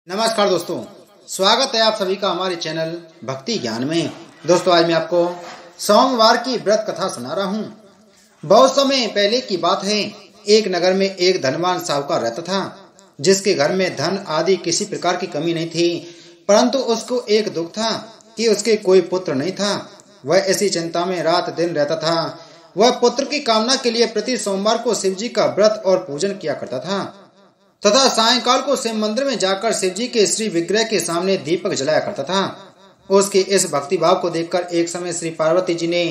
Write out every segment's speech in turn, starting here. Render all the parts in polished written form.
नमस्कार दोस्तों, स्वागत है आप सभी का हमारे चैनल भक्ति ज्ञान में। दोस्तों, आज मैं आपको सोमवार की व्रत कथा सुना रहा हूँ। बहुत समय पहले की बात है। एक नगर में एक धनवान साहूकार रहता था, जिसके घर में धन आदि किसी प्रकार की कमी नहीं थी, परंतु उसको एक दुख था कि उसके कोई पुत्र नहीं था। वह ऐसी चिंता में रात दिन रहता था। वह पुत्र की कामना के लिए प्रति सोमवार को शिव जी का व्रत और पूजन किया करता था तथा सायंकाल को शिव मंदिर में जाकर शिव जी के श्री विग्रह के सामने दीपक जलाया करता था। उसके इस भक्ति भाव को देखकर एक समय श्री पार्वती जी ने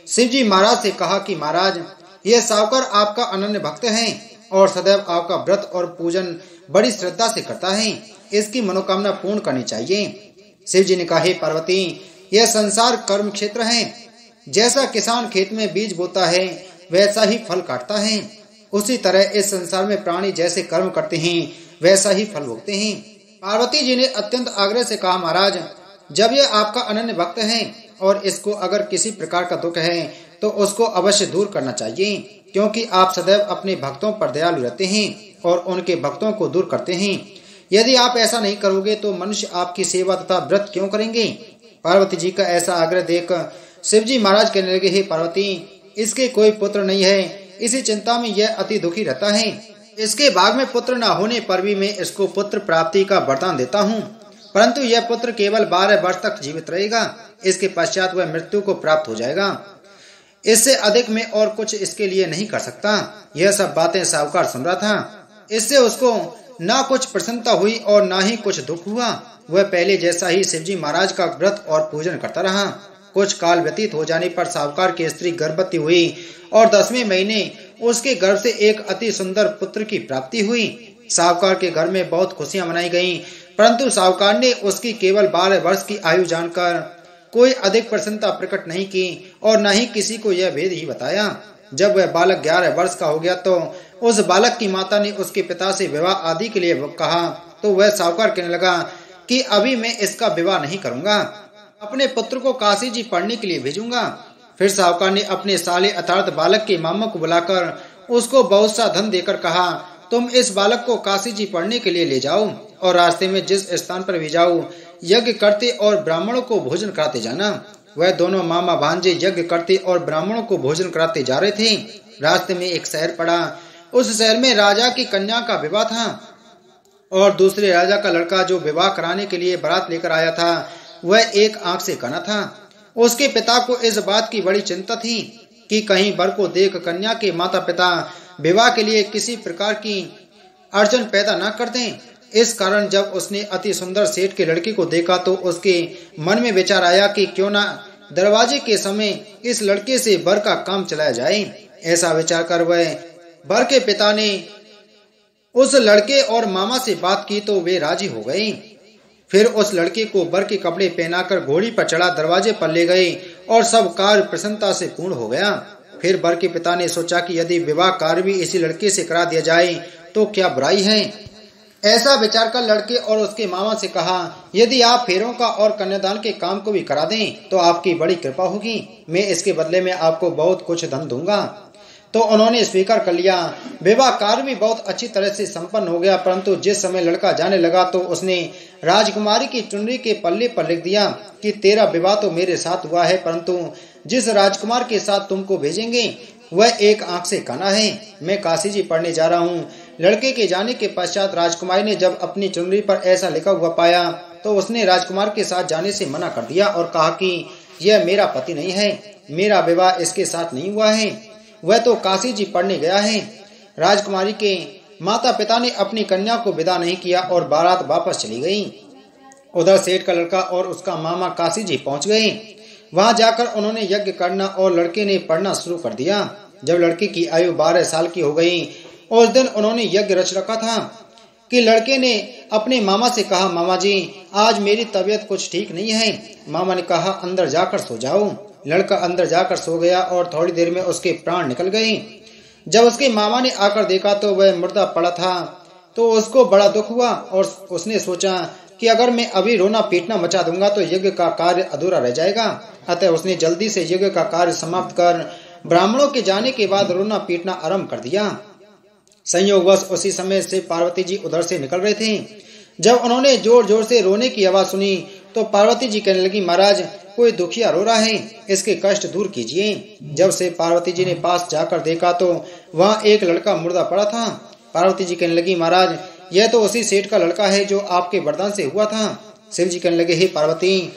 शिव जी महाराज से कहा कि महाराज, यह सावकार आपका अनन्य भक्त है और सदैव आपका व्रत और पूजन बड़ी श्रद्धा से करता है। इसकी मनोकामना पूर्ण करनी चाहिए। शिव जी ने कहा, हे पार्वती, यह संसार कर्म क्षेत्र है। जैसा किसान खेत में बीज बोता है वैसा ही फल काटता है, उसी तरह इस संसार में प्राणी जैसे कर्म करते हैं वैसा ही फल भोगते हैं। पार्वती जी ने अत्यंत आग्रह से कहा, महाराज, जब यह आपका अनन्य भक्त है और इसको अगर किसी प्रकार का दुख है तो उसको अवश्य दूर करना चाहिए, क्योंकि आप सदैव अपने भक्तों पर दयालु रहते हैं और उनके भक्तों को दूर करते हैं। यदि आप ऐसा नहीं करोगे तो मनुष्य आपकी सेवा तथा व्रत क्यों करेंगे। पार्वती जी का ऐसा आग्रह देख शिव जी महाराज कहने लगे, हे पार्वती, इसके कोई पुत्र नहीं है। इसी चिंता में यह अति दुखी रहता है। इसके भाग में पुत्र न होने पर भी मैं इसको पुत्र प्राप्ति का वरदान देता हूँ, परंतु यह पुत्र केवल 12 वर्ष तक जीवित रहेगा। इसके पश्चात वह मृत्यु को प्राप्त हो जाएगा। इससे अधिक मैं और कुछ इसके लिए नहीं कर सकता। यह सब बातें साहूकार सुन रहा था। इससे उसको न कुछ प्रसन्नता हुई और न ही कुछ दुख हुआ। वह पहले जैसा ही शिवजी महाराज का व्रत और पूजन करता रहा। कुछ काल व्यतीत हो जाने पर साहूकार की स्त्री गर्भवती हुई और 10वें महीने उसके गर्भ से एक अति सुंदर पुत्र की प्राप्ति हुई। साहूकार के घर में बहुत खुशियां मनाई गईं, परंतु साहूकार ने उसकी केवल 12 वर्ष की आयु जानकर कोई अधिक प्रसन्नता प्रकट नहीं की और न ही किसी को यह भेद ही बताया। जब वह बालक 11 वर्ष का हो गया तो उस बालक की माता ने उसके पिता से विवाह आदि के लिए कहा, तो वह साहूकार कहने लगा कि अभी मैं इसका विवाह नहीं करूंगा, अपने पुत्र को काशी जी पढ़ने के लिए भेजूंगा। फिर साहूकार ने अपने साले अर्थात बालक के मामा को बुलाकर उसको बहुत सा धन देकर कहा, तुम इस बालक को काशी जी पढ़ने के लिए ले जाओ और रास्ते में जिस स्थान पर भी जाओ यज्ञ करते और ब्राह्मणों को भोजन कराते जाना। वह दोनों मामा भांजे यज्ञ करते और ब्राह्मणों को भोजन कराते जा रहे थे। रास्ते में एक शहर पड़ा। उस शहर में राजा की कन्या का विवाह था और दूसरे राजा का लड़का जो विवाह कराने के लिए बारात लेकर आया था वह एक आंख से काना था। उसके पिता को इस बात की बड़ी चिंता थी कि कहीं वर को देख कन्या के माता पिता विवाह के लिए किसी प्रकार की अड़चन पैदा न कर दें। इस कारण जब उसने अति सुंदर सेठ के लड़के को देखा तो उसके मन में विचार आया कि क्यों ना दरवाजे के समय इस लड़के से वर का काम चलाया जाए। ऐसा विचार कर वह वर के पिता ने उस लड़के और मामा से बात की तो वे राजी हो गए। फिर उस लड़के को वर के कपड़े पहनाकर घोड़ी पर चढ़ा दरवाजे पर ले गए और सब कार्य प्रसन्नता से पूर्ण हो गया। फिर वर के पिता ने सोचा कि यदि विवाह कार्य भी इसी लड़के से करा दिया जाए तो क्या बुराई है। ऐसा विचार कर लड़के और उसके मामा से कहा, यदि आप फेरों का और कन्यादान के काम को भी करा दें तो आपकी बड़ी कृपा होगी। मैं इसके बदले में आपको बहुत कुछ धन दूंगा। तो उन्होंने स्वीकार कर लिया। विवाह कार्य भी बहुत अच्छी तरह से संपन्न हो गया, परंतु जिस समय लड़का जाने लगा तो उसने राजकुमारी की चुनरी के पल्ले पर लिख दिया कि तेरा विवाह तो मेरे साथ हुआ है, परंतु जिस राजकुमार के साथ तुमको भेजेंगे वह एक आंख से काना है। मैं काशी जी पढ़ने जा रहा हूँ। लड़के के जाने के पश्चात राजकुमारी ने जब अपनी चुनरी पर ऐसा लिखा हुआ पाया तो उसने राजकुमार के साथ जाने से मना कर दिया और कहा कि यह मेरा पति नहीं है, मेरा विवाह इसके साथ नहीं हुआ है, वह तो काशी जी पढ़ने गया है। राजकुमारी के माता पिता ने अपनी कन्या को विदा नहीं किया और बारात वापस चली गई। उधर सेठ का लड़का और उसका मामा काशी जी पहुंच गए। वहां जाकर उन्होंने यज्ञ करना और लड़के ने पढ़ना शुरू कर दिया। जब लड़के की आयु 12 साल की हो गई, उस दिन उन्होंने यज्ञ रच रखा था कि लड़के ने अपने मामा से कहा, मामा जी, आज मेरी तबीयत कुछ ठीक नहीं है। मामा ने कहा, अंदर जाकर सो जाओ। लड़का अंदर जाकर सो गया और थोड़ी देर में उसके प्राण निकल गए। जब उसके मामा ने आकर देखा तो वह मुर्दा पड़ा था तो उसको बड़ा दुख हुआ और उसने सोचा कि अगर मैं अभी रोना पीटना मचा दूंगा तो यज्ञ का कार्य अधूरा रह जाएगा। अतः उसने जल्दी से यज्ञ का कार्य समाप्त कर ब्राह्मणों के जाने के बाद रोना पीटना आरंभ कर दिया। संयोगवश उसी समय से पार्वती जी उधर से निकल रहे थे। जब उन्होंने जोर जोर से रोने की आवाज सुनी तो पार्वती जी कहने लगी, महाराज कोई दुखिया रो रहा है, इसके कष्ट दूर कीजिए। जब से पार्वती जी ने पास जाकर देखा तो वहाँ एक लड़का मुर्दा पड़ा था। पार्वती जी कहने लगी, महाराज यह तो उसी सेठ का लड़का है जो आपके वरदान से हुआ था। शिव जी कहने लगे, हे पार्वती,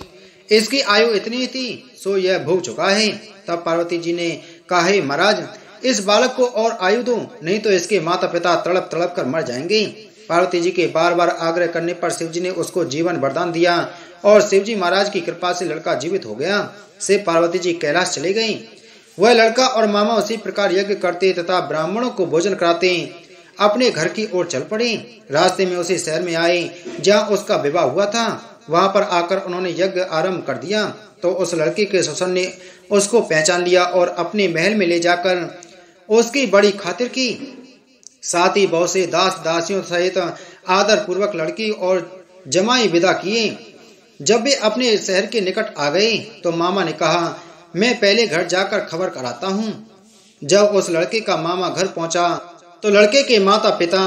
इसकी आयु इतनी थी सो यह भोग चुका है। तब पार्वती जी ने कहा, हे महाराज इस बालक को और आयु दो, नहीं तो इसके माता पिता तड़प तड़प कर मर जाएंगे। पार्वती जी के बार बार आग्रह करने पर शिव जी ने उसको जीवन वरदान दिया और शिव जी महाराज की कृपा से लड़का जीवित हो गया। से पार्वती जी कैलाश चले गई। वह लड़का और मामा उसी प्रकार यज्ञ करते तथा ब्राह्मणों को भोजन कराते अपने घर की ओर चल पड़े। रास्ते में उसी शहर में आए जहाँ उसका विवाह हुआ था। वहां पर आकर उन्होंने यज्ञ आरंभ कर दिया तो उस लड़के के ससुर ने उसको पहचान लिया और अपने महल में ले जाकर उसकी बड़ी खातिर की। साथ ही बहुत से दास दासियों सहित आदर पूर्वक लड़की और जमाई विदा किए। जब वे अपने शहर के निकट आ गए तो मामा ने कहा, मैं पहले घर जाकर खबर कराता हूँ। जब उस लड़के का मामा घर पहुंचा तो लड़के के माता पिता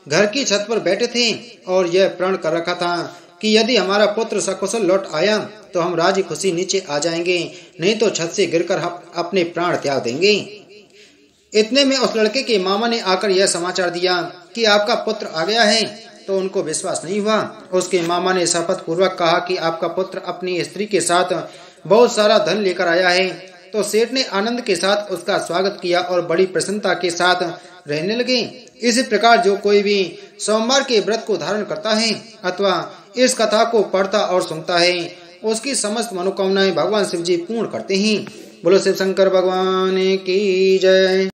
घर की छत पर बैठे थे और यह प्रण कर रखा था कि यदि हमारा पुत्र सकुशल लौट आया तो हम राजी खुशी नीचे आ जाएंगे, नहीं तो छत से गिरकर अपने प्राण त्याग देंगे। इतने में उस लड़के के मामा ने आकर यह समाचार दिया कि आपका पुत्र आ गया है, तो उनको विश्वास नहीं हुआ। उसके मामा ने शपथ पूर्वक कहा कि आपका पुत्र अपनी स्त्री के साथ बहुत सारा धन लेकर आया है। तो सेठ ने आनंद के साथ उसका स्वागत किया और बड़ी प्रसन्नता के साथ रहने लगे। इसी प्रकार जो कोई भी सोमवार के व्रत को धारण करता है अथवा इस कथा को पढ़ता और सुनता है, उसकी समस्त मनोकामनाएं भगवान शिव जी पूर्ण करते हैं। बोलो शिव शंकर भगवान की जय।